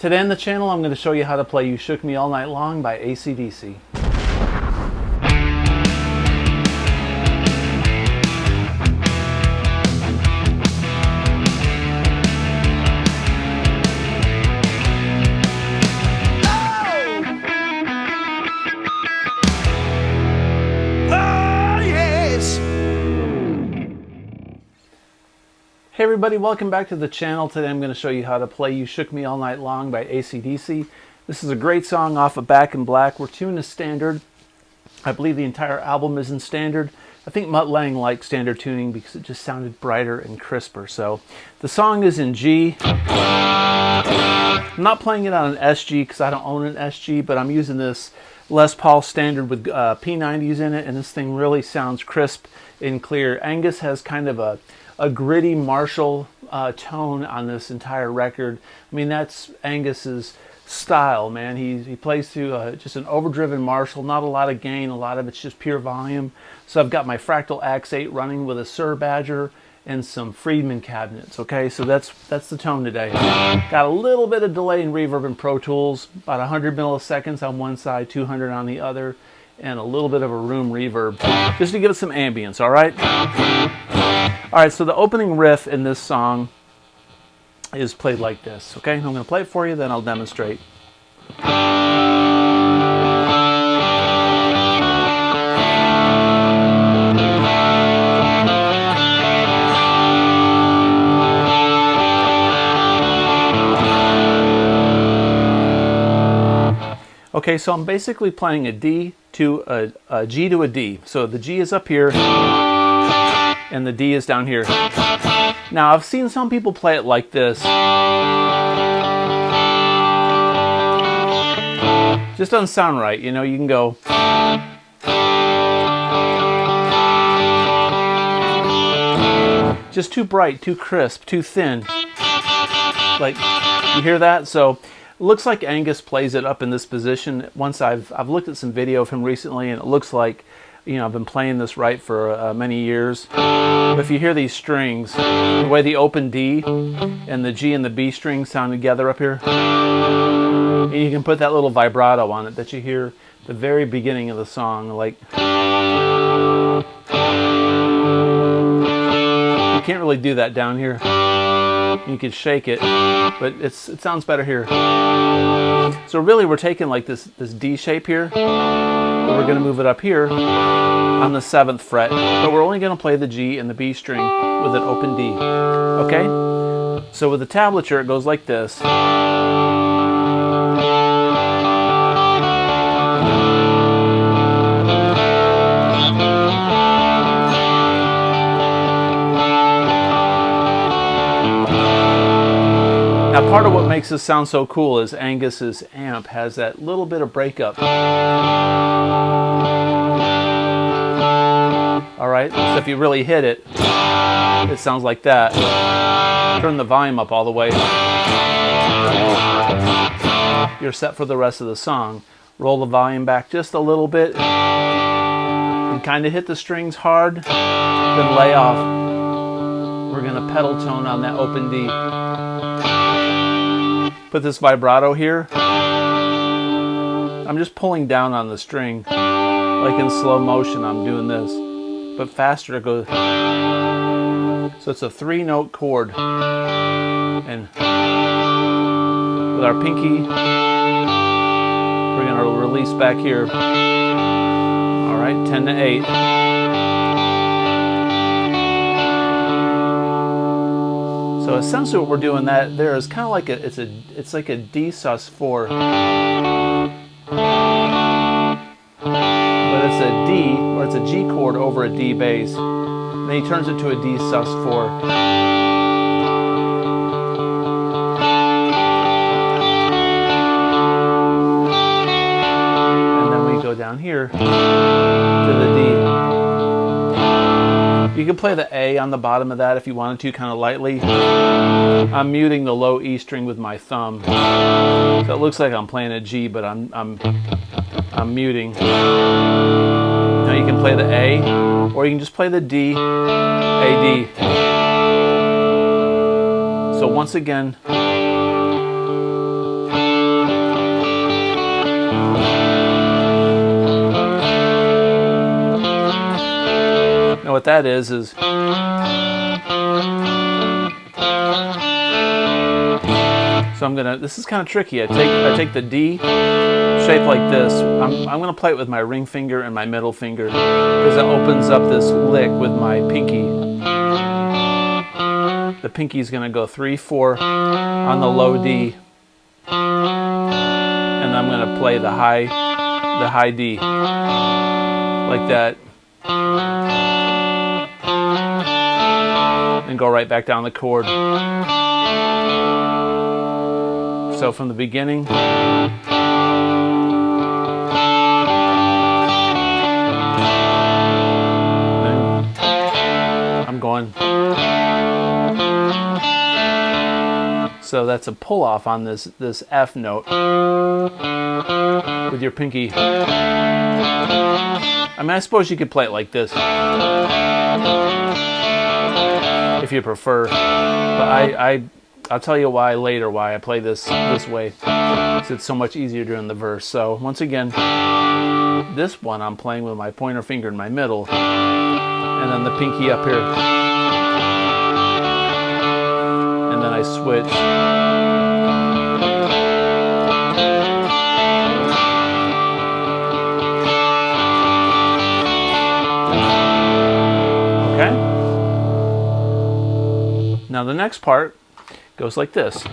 Today on the channel, I'm going to show you how to play You Shook Me All Night Long by AC/DC. Hey everybody, welcome back to the channel. Today I'm going to show you how to play You Shook Me All Night Long by AC/DC. This is a great song off of Back in Black. We're tuned to standard. I believe the entire album is in standard. I think Mutt Lange liked standard tuning because it just sounded brighter and crisper. So the song is in G. I'm not playing it on an SG because I don't own an SG, but I'm using this Les Paul standard with P90s in it, and this thing really sounds crisp and clear. Angus has kind of a gritty Marshall tone on this entire record. I mean, that's Angus's style, man. He plays through just an overdriven Marshall, not a lot of gain, a lot of it's just pure volume. So I've got my Fractal Axe 8 running with a Sir Badger and some Friedman cabinets, okay? So that's the tone today. Got a little bit of delay and reverb in Pro Tools, about 100 milliseconds on one side, 200 on the other, and a little bit of a room reverb, just to give it some ambience, all right? All right, so the opening riff in this song is played like this, okay? I'm going to play it for you, then I'll demonstrate. Okay, so I'm basically playing a D to a G to a D. So the G is up here, and the D is down here. Now, I've seen some people play it like this. Just doesn't sound right, you know, you can go. Just too bright, too crisp, too thin. Like, you hear that? So, it looks like Angus plays it up in this position. Once I've looked at some video of him recently, and it looks like, you know, I've been playing this right for many years. But if you hear these strings, the way the open D and the G and the B strings sound together up here, and you can put that little vibrato on it that you hear at the very beginning of the song, like, you can't really do that down here. You could shake it, but it sounds better here. So really we're taking like this D shape here, but we're going to move it up here on the 7th fret, but we're only going to play the G and the B string with an open D, okay? So with the tablature it goes like this. Now, part of what makes this sound so cool is Angus's amp has that little bit of breakup. All right, so if you really hit it, it sounds like that. Turn the volume up all the way. You're set for the rest of the song. Roll the volume back just a little bit and kind of hit the strings hard, then lay off. We're gonna pedal tone on that open D. Put this vibrato here. I'm just pulling down on the string. Like in slow motion, I'm doing this. But faster it goes. So it's a 3-note chord. And with our pinky, we're going to release back here. All right, 10 to 8. So essentially what we're doing that there is kind of like it's like a D sus4. But it's a D, or it's a G chord over a D bass. And then he turns it to a D sus4. And then we go down here to the D. You can play the A on the bottom of that if you wanted to, kind of lightly. I'm muting the low E string with my thumb, so it looks like I'm playing a G, but I'm muting. Now you can play the A, or you can just play the D, A, D. So once again, what that is so I'm gonna, this is kind of tricky. I take the D shape like this. I'm gonna play it with my ring finger and my middle finger because it opens up this lick with my pinky. The pinky is gonna go 3, 4 on the low D, and I'm gonna play the high D like that, and go right back down the chord. So from the beginning, I'm going. So that's a pull off on this F note with your pinky. I mean, I suppose you could play it like this if you prefer, but I'll tell you why later, why I play this way. It's so much easier during the verse. So once again, this one I'm playing with my pointer finger in my middle, and then the pinky up here, and then I switch. Okay? Now the next part goes like this.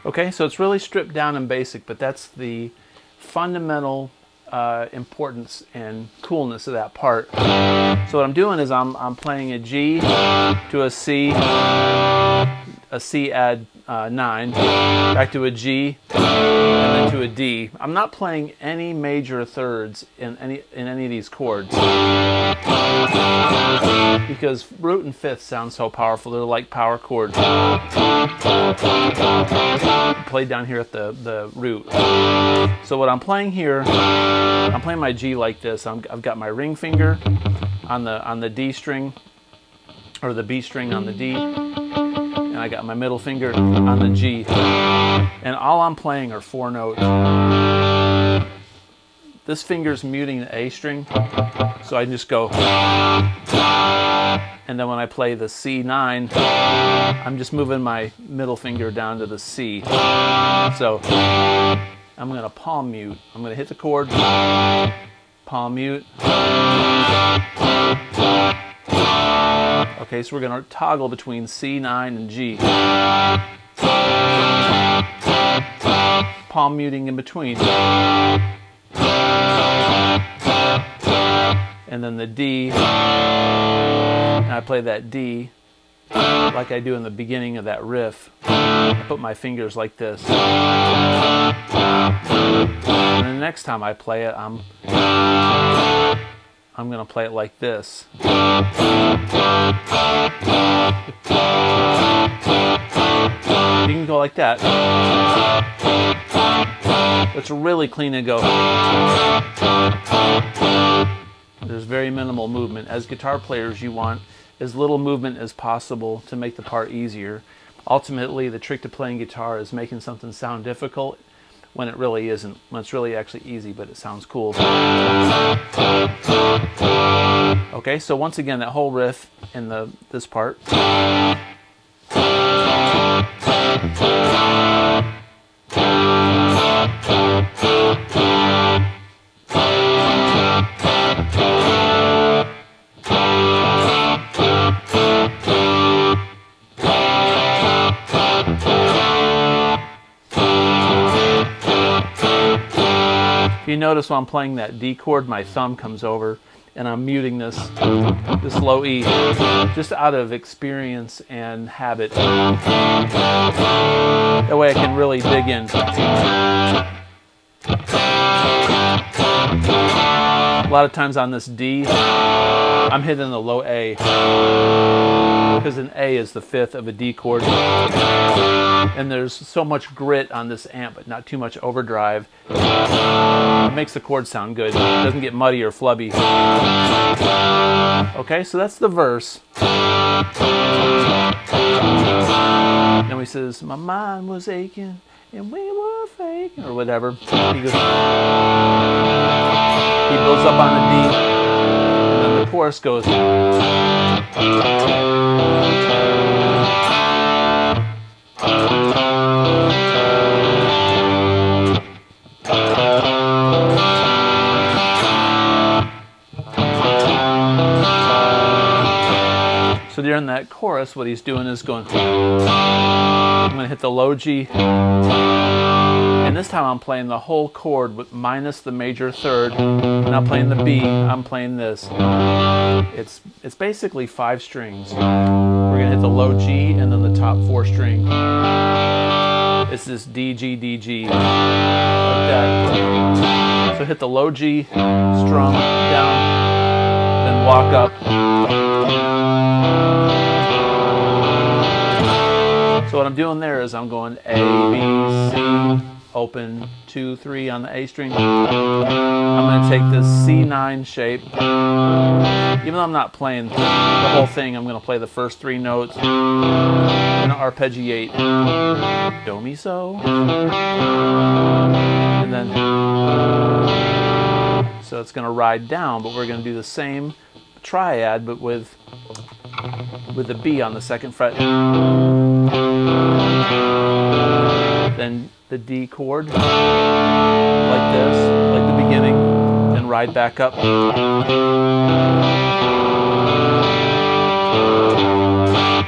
Okay, so it's really stripped down and basic, but that's the fundamental importance and coolness of that part. So what I'm doing is I'm playing a G to a C add 9, back to a G, and then to a D. I'm not playing any major thirds in any of these chords because root and fifth sound so powerful. They're like power chords played down here at the root. So what I'm playing here, I'm playing my G like this. I've got my ring finger on the D string, or the B string on the D, and I got my middle finger on the G, and all I'm playing are 4 notes. This finger's muting the A string, so I just go, and then when I play the C9, I'm just moving my middle finger down to the C. So I'm going to palm mute. I'm going to hit the chord, palm mute. Okay, so we're going to toggle between C9 and G. Palm muting in between. And then the D, and I play that D like I do in the beginning of that riff. I put my fingers like this. And the next time I play it, I'm going to play it like this. You can go like that. It's really clean and go. There's very minimal movement. As guitar players, you want as little movement as possible to make the part easier. Ultimately, the trick to playing guitar is making something sound difficult when it really isn't, when it's really actually easy, but it sounds cool. Okay, so once again, that whole riff in this part. If you notice while I'm playing that D chord, my thumb comes over and I'm muting this low E just out of experience and habit. That way I can really dig in. A lot of times on this D, I'm hitting the low A, because an A is the fifth of a D chord, and there's so much grit on this amp, but not too much overdrive. It makes the chord sound good. It doesn't get muddy or flubby. Okay, so that's the verse. Then he says, my mind was aching and we were faking, or whatever. He builds up on the D, and then the chorus goes. So during that chorus, what he's doing is going, I'm going to hit the low G, and this time I'm playing the whole chord with minus the major third. I'm not playing the B, I'm playing this. It's basically 5 strings. We're going to hit the low G and then the top 4 string. It's this D, G, D, G, like that. So hit the low G, strum down, then walk up. So what I'm doing there is I'm going A, B, C, open, 2, 3 on the A string. I'm going to take this C9 shape. Even though I'm not playing the whole thing, I'm going to play the first 3 notes. I'm going to arpeggiate Do, Mi, So. And then, so it's going to ride down, but we're going to do the same triad, but with the B on the 2nd fret. Then the D chord, like this, like the beginning, then ride back up.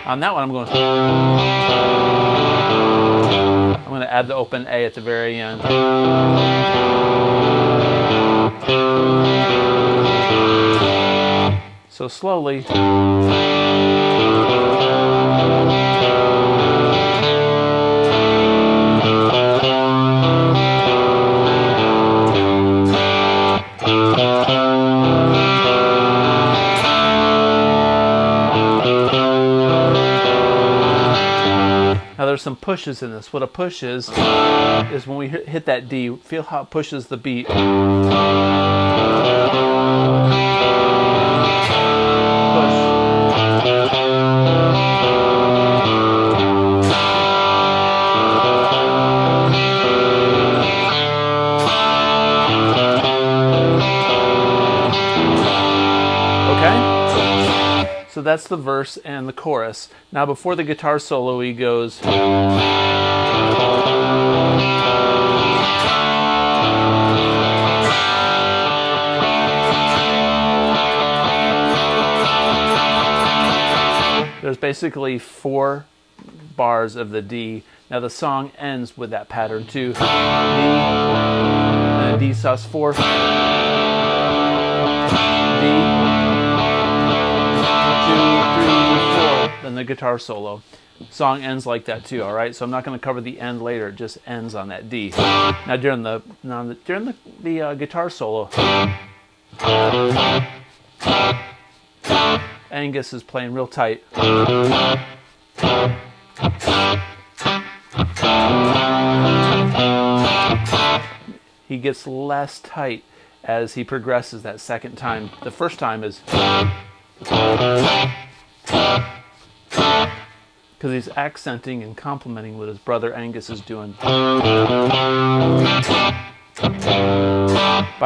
On that one, I'm going to add the open A at the very end. So slowly. Now there's some pushes in this. What a push is when we hit that D, feel how it pushes the beat. So that's the verse and the chorus. Now before the guitar solo, he goes. There's basically 4 bars of the D. Now the song ends with that pattern too. D, and D sus4, D, 2, 3, 4, then the guitar solo. Song ends like that too, all right? So I'm not going to cover the end later, it just ends on that D. Now during the guitar solo, Angus is playing real tight. He gets less tight as he progresses that second time. The first time is because he's accenting and complementing what his brother Angus is doing. By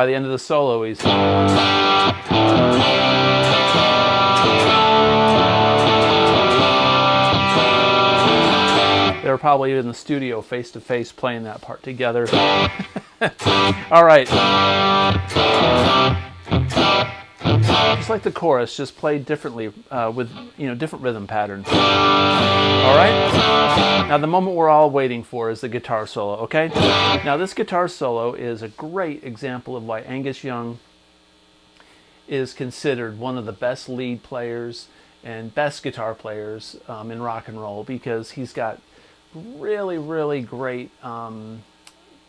the end of the solo, he's they were probably in the studio face to face playing that part together. All right. Just like the chorus, just played differently with different rhythm patterns. All right. Now the moment we're all waiting for is the guitar solo. Okay. Now this guitar solo is a great example of why Angus Young is considered one of the best lead players and best guitar players in rock and roll, because he's got really, really great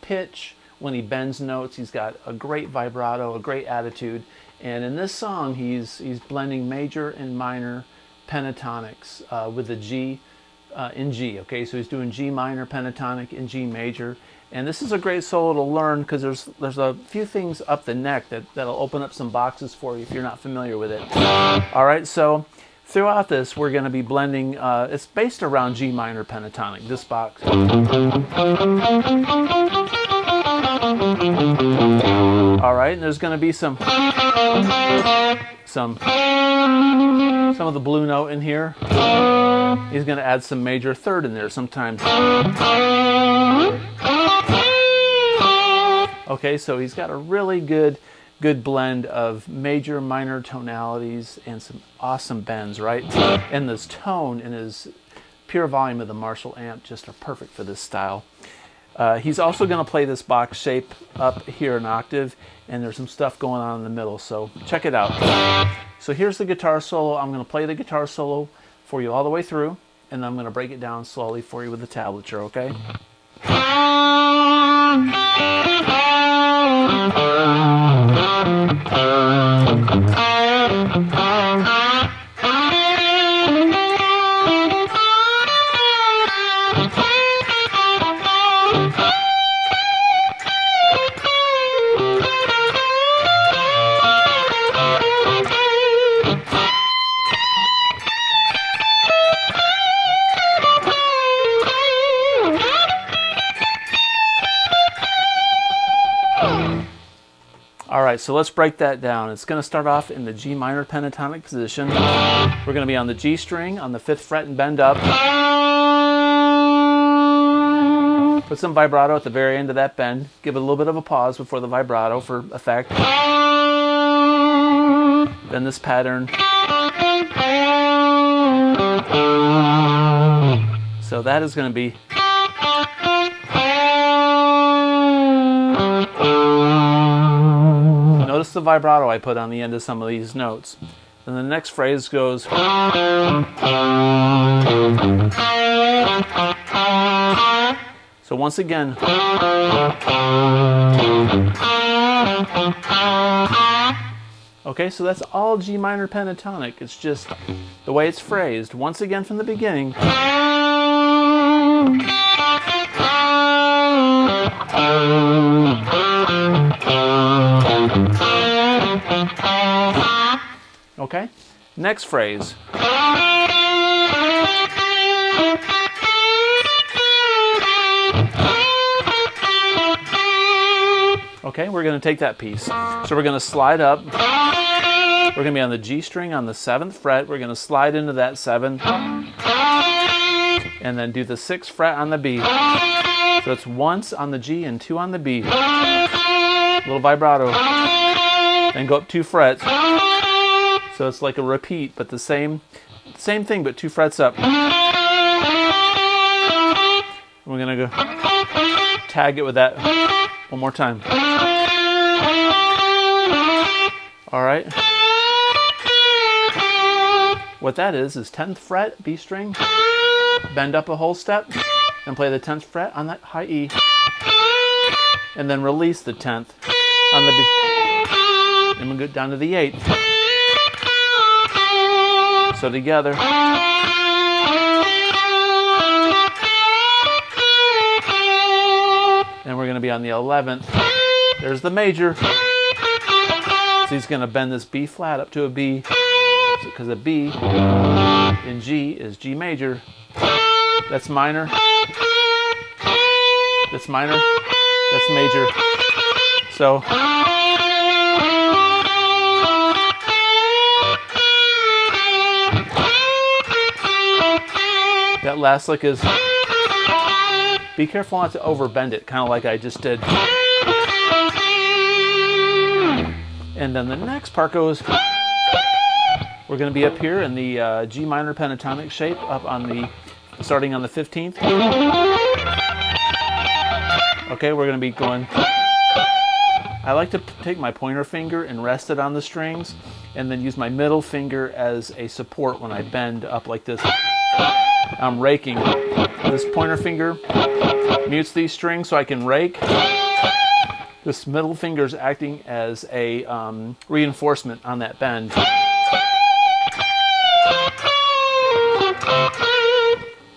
pitch when he bends notes. He's got a great vibrato, a great attitude. And in this song, he's blending major and minor pentatonics with the G in G. Okay, so he's doing G minor pentatonic in G major. And this is a great solo to learn because there's a few things up the neck that'll open up some boxes for you if you're not familiar with it. All right, so throughout this, we're going to be blending, it's based around G minor pentatonic, this box. All right, and there's going to be some of the blue note in here. He's going to add some major third in there sometimes. Okay, so he's got a really good blend of major, minor tonalities and some awesome bends, right? And this tone and his pure volume of the Marshall amp just are perfect for this style. He's also going to play this box shape up here an octave, and there's some stuff going on in the middle, so check it out. So here's the guitar solo. I'm going to play the guitar solo for you all the way through, and then I'm going to break it down slowly for you with the tablature, okay? All right, so let's break that down. It's going to start off in the G minor pentatonic position. We're going to be on the G string on the 5th fret and bend up. Put some vibrato at the very end of that bend. Give it a little bit of a pause before the vibrato for effect. Then this pattern. So that is going to be notice the vibrato I put on the end of some of these notes. Then the next phrase goes. So once again. Okay, so that's all G minor pentatonic. It's just the way it's phrased. Once again from the beginning. Okay, next phrase. Okay, we're going to take that piece. So we're going to slide up. We're going to be on the G string on the 7th fret. We're going to slide into that 7. And then do the 6th fret on the B. So it's once on the G and 2 on the B. Little vibrato. Then go up 2 frets. So it's like a repeat, but the same thing, but 2 frets up. We're going to go tag it with that one more time. All right. What that is 10th fret, B string, bend up a whole step, and play the 10th fret on that high E, and then release the 10th on the B, and we'll go down to the 8th. So together. And we're going to be on the 11th. There's the major. So he's going to bend this B flat up to a B, because a B in G is G major. That's minor. That's minor. That's major. So that last lick is, be careful not to overbend it, kind of like I just did. And then the next part goes, we're going to be up here in the G minor pentatonic shape, up on the, starting on the 15th. Okay, we're going to be going, I like to take my pointer finger and rest it on the strings, and then use my middle finger as a support when I bend up like this. I'm raking. This pointer finger mutes these strings so I can rake. This middle finger is acting as a reinforcement on that bend.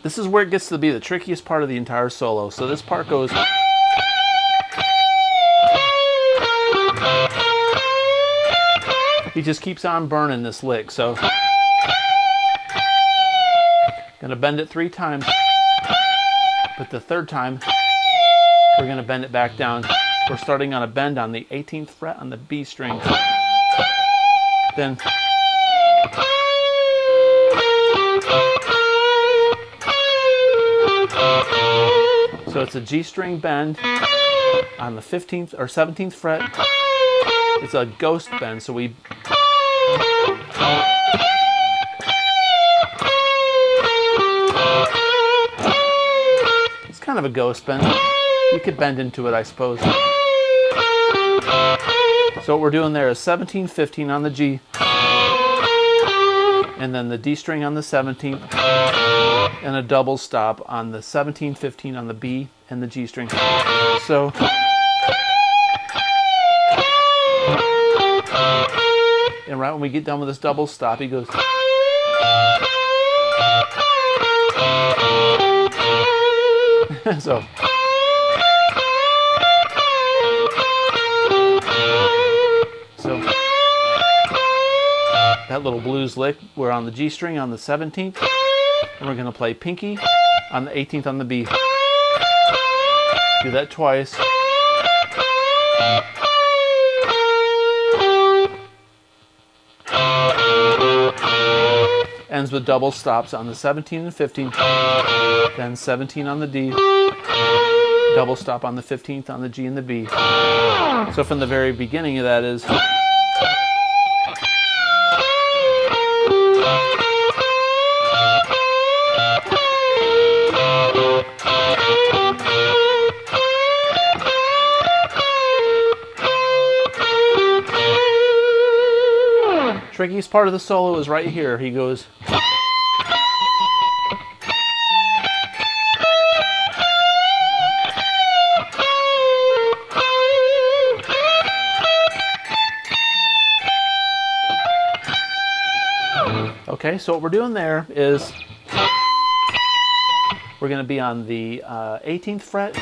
This is where it gets to be the trickiest part of the entire solo. So this part goes. He just keeps on burning this lick. So gonna bend it 3 times, but the 3rd time we're gonna bend it back down. We're starting on a bend on the 18th fret on the B string. Then so it's a G string bend on the 15th or 17th fret. It's a ghost bend, so we it's kind of a ghost bend. You could bend into it, I suppose. So what we're doing there is 17, 15 on the G, and then the D string on the 17th, and a double stop on the 17, 15 on the B and the G string. So and right when we get done with this double stop, he goes. So that little blues lick, we're on the G string on the 17th, and we're going to play pinky on the 18th on the B. Do that twice. Ends with double stops on the 17 and 15, then 17 on the D, double stop on the 15th on the G and the B. So from the very beginning of that is trickiest part of the solo is right here. He goes. Okay, so what we're doing there is we're going to be on the 18th fret.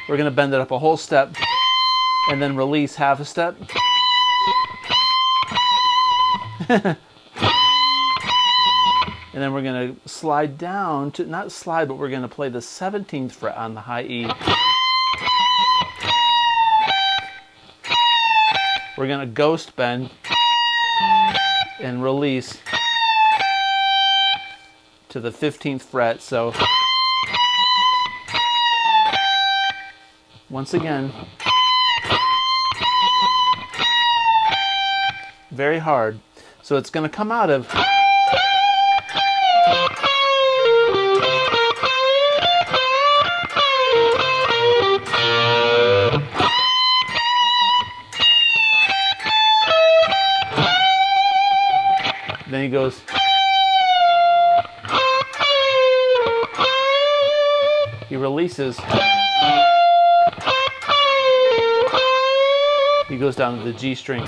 We're going to bend it up a whole step and then release half a step. And then we're going to slide down to, not slide, but we're going to play the 17th fret on the high E. We're going to ghost bend and release to the 15th fret. So once again, very hard. So it's going to come out of then he goes he releases, he goes down to the G string.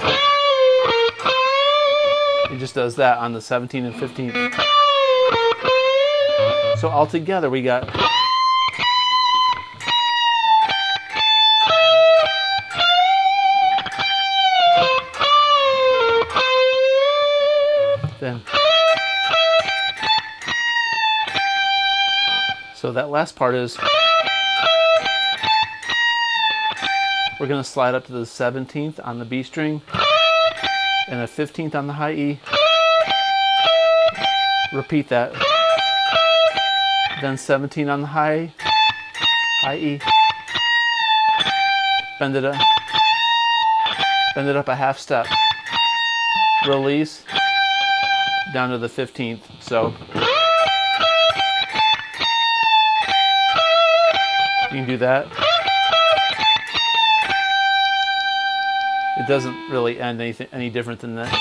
He just does that on the 17th and 15th. So altogether we got then. So that last part is we're going to slide up to the 17th on the B string and a 15th on the high E. Repeat that. Then 17 on the high E. Bend it up a half step. Release down to the 15th. So you can do that. It doesn't really end any different than that.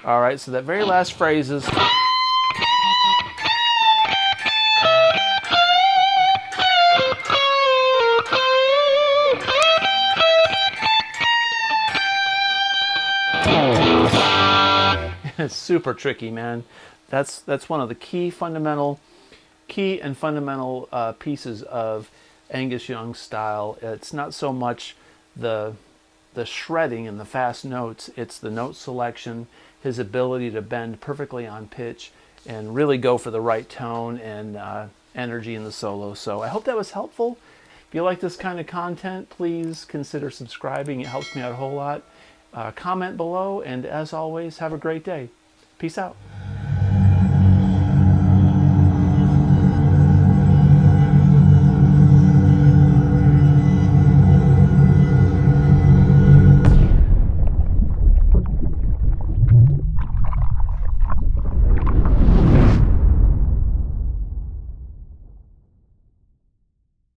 All right, so that very last phrase is It's super tricky, man. That's one of the key and fundamental pieces of Angus Young's style. It's not so much the shredding and the fast notes, it's the note selection, his ability to bend perfectly on pitch and really go for the right tone and energy in the solo. So I hope that was helpful. If you like this kind of content, please consider subscribing. It helps me out a whole lot. Comment below, and as always, have a great day. Peace out.